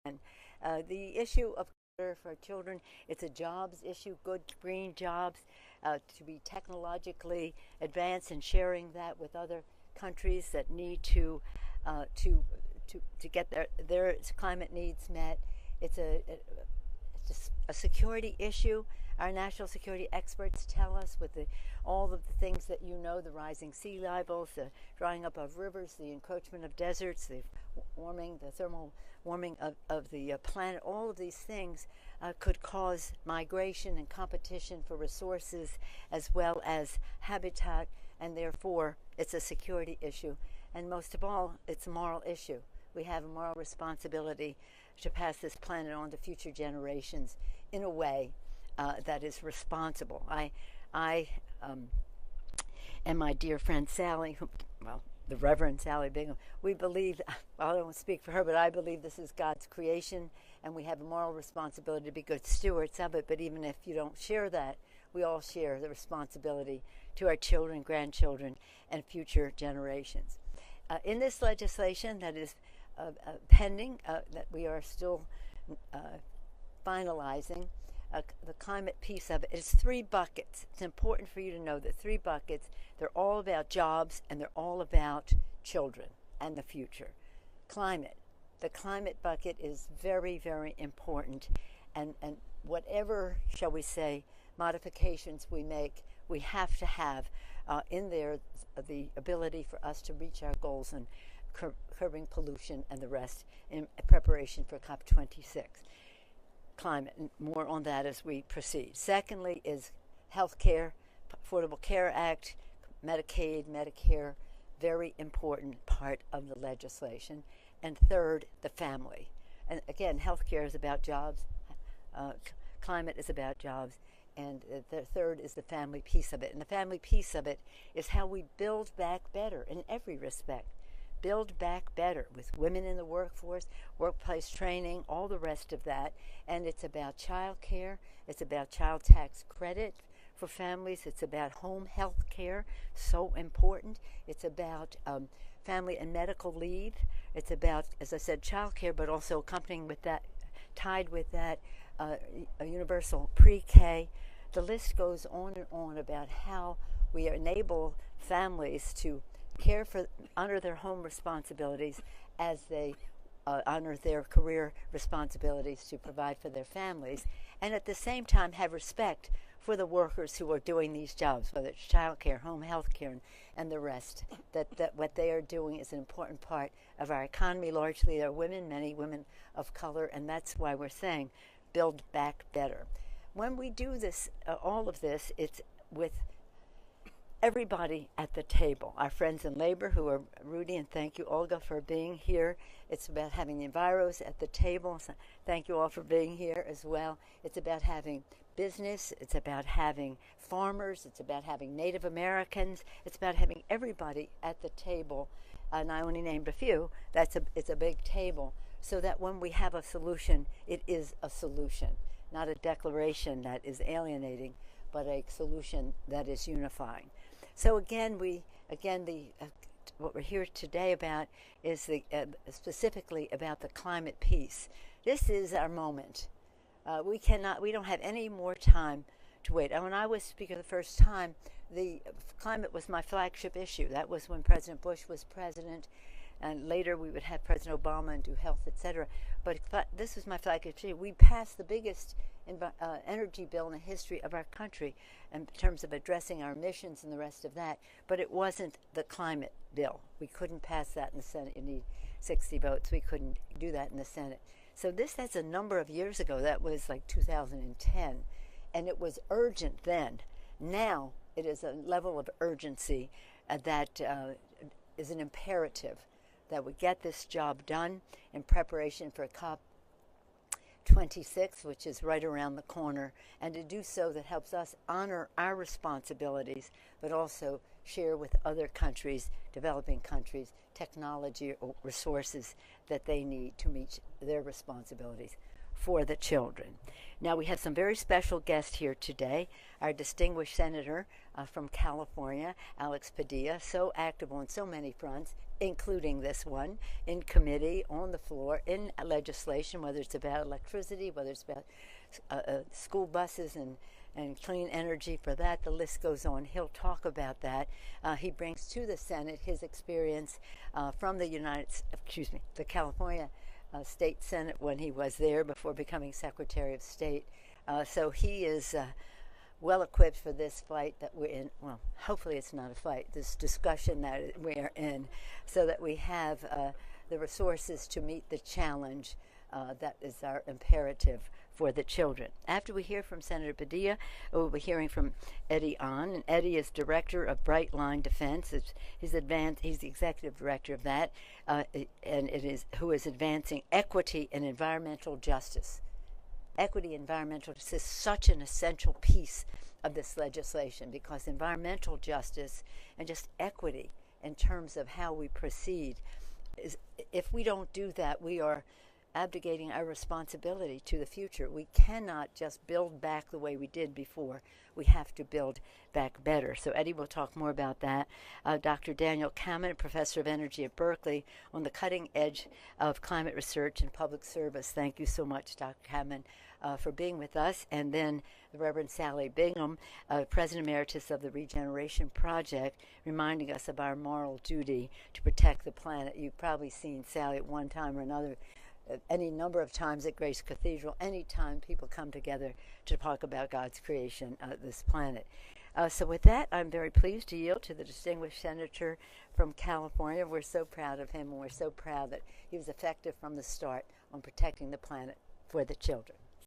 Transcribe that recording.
And the issue of color for children, it's a jobs issue, good green jobs, to be technologically advanced and sharing that with other countries that need uh, to, to get their climate needs met. It's a security issue. Our national security experts tell us with all of the things that you know, the rising sea levels, the drying up of rivers, the encroachment of deserts, the thermal warming of the planet, all of these things could cause migration and competition for resources as well as habitat, and therefore it's a security issue. And most of all, it's a moral issue. We have a moral responsibility to pass this planet on to future generations in a way that is responsible. I and my dear friend Sally, the Reverend Sally Bingham, we believe, well, I don't speak for her, but I believe this is God's creation, and we have a moral responsibility to be good stewards of it. But even if you don't share that, we all share the responsibility to our children, grandchildren, and future generations. In this legislation that is pending, that we are still finalizing, the climate piece of it, it's three buckets. It's important for you to know that three buckets, they're all about jobs and they're all about children and the future. Climate. The climate bucket is very, very important, and whatever, shall we say, modifications we make, we have to have in there the ability for us to reach our goals and curbing pollution and the rest in preparation for COP26. Climate, and more on that as we proceed. Secondly is health care, Affordable Care Act, Medicaid, Medicare, very important part of the legislation. And third, the family. And again, health care is about jobs, climate is about jobs, and the third is the family piece of it. And the family piece of it is how we build back better in every respect. Build back better with women in the workforce, workplace training, all the rest of that. And it's about child care. It's about child tax credit for families. It's about home health care, so important. It's about family and medical leave. It's about, as I said, child care, but also accompanying with that, tied with that, a universal pre-K. The list goes on and on about how we enable families to care for, honor their home responsibilities as they honor their career responsibilities to provide for their families, and at the same time have respect for the workers who are doing these jobs, whether it's child care, home health care, and the rest, that what they are doing is an important part of our economy. Largely they're women, many women of color, and that's why we're saying build back better. When we do this, all of this, it's with everybody at the table. Our friends in labor who are Rudy, and thank you, Olga, for being here. It's about having the enviros at the table. So thank you all for being here as well. It's about having business. It's about having farmers. It's about having Native Americans. It's about having everybody at the table. And I only named a few. It's a big table, so that when we have a solution, it is a solution, not a declaration that is alienating, but a solution that is unifying. So again, what we're here today about is specifically about the climate piece. This is our moment. We don't have any more time to wait. And when I was speaker the first time, the climate was my flagship issue. That was when President Bush was president, and later we would have President Obama and do health, etc. But this was my flagship issue. We passed the biggest energy bill in the history of our country in terms of addressing our emissions and the rest of that, but it wasn't the climate bill. We couldn't pass that in the Senate. You need 60 votes. We couldn't do that in the Senate. So that's a number of years ago. That was like 2010, and it was urgent then. Now it is a level of urgency that is an imperative that we get this job done in preparation for COP26, which is right around the corner, and to do so that helps us honor our responsibilities, but also share with other countries, developing countries, technology or resources that they need to meet their responsibilities. for the children. Now, we have some very special guests here today. Our distinguished senator from California, Alex Padilla, so active on so many fronts, including this one, in committee, on the floor, in legislation, whether it's about electricity, whether it's about school buses and clean energy. For that, the list goes on. He'll talk about that. He brings to the Senate his experience from the California State Senate when he was there before becoming Secretary of State. So he is well equipped for this fight that we're in. Well, hopefully it's not a fight, this discussion that we are in, so that we have the resources to meet the challenge that is our imperative for the children. After we hear from Senator Padilla, we'll be hearing from Eddie Ahn, and Eddie is director of Bright Line Defense. He's the executive director of that, who is advancing equity and environmental justice. Equity and environmental justice is such an essential piece of this legislation, because environmental justice and just equity in terms of how we proceed if we don't do that, we are abdicating our responsibility to the future. We cannot just build back the way we did before. We have to build back better. So Eddie will talk more about that. Dr. Daniel Kamen, professor of energy at Berkeley, on the cutting edge of climate research and public service. Thank you so much, Dr. Kamen, for being with us. And then the Reverend Sally Bingham, President Emeritus of the Regeneration Project, reminding us of our moral duty to protect the planet. You've probably seen Sally at one time or another, any number of times at Grace Cathedral, any time people come together to talk about God's creation, this planet. So with that, I'm very pleased to yield to the distinguished senator from California. We're so proud of him, and we're so proud that he was effective from the start on protecting the planet for the children.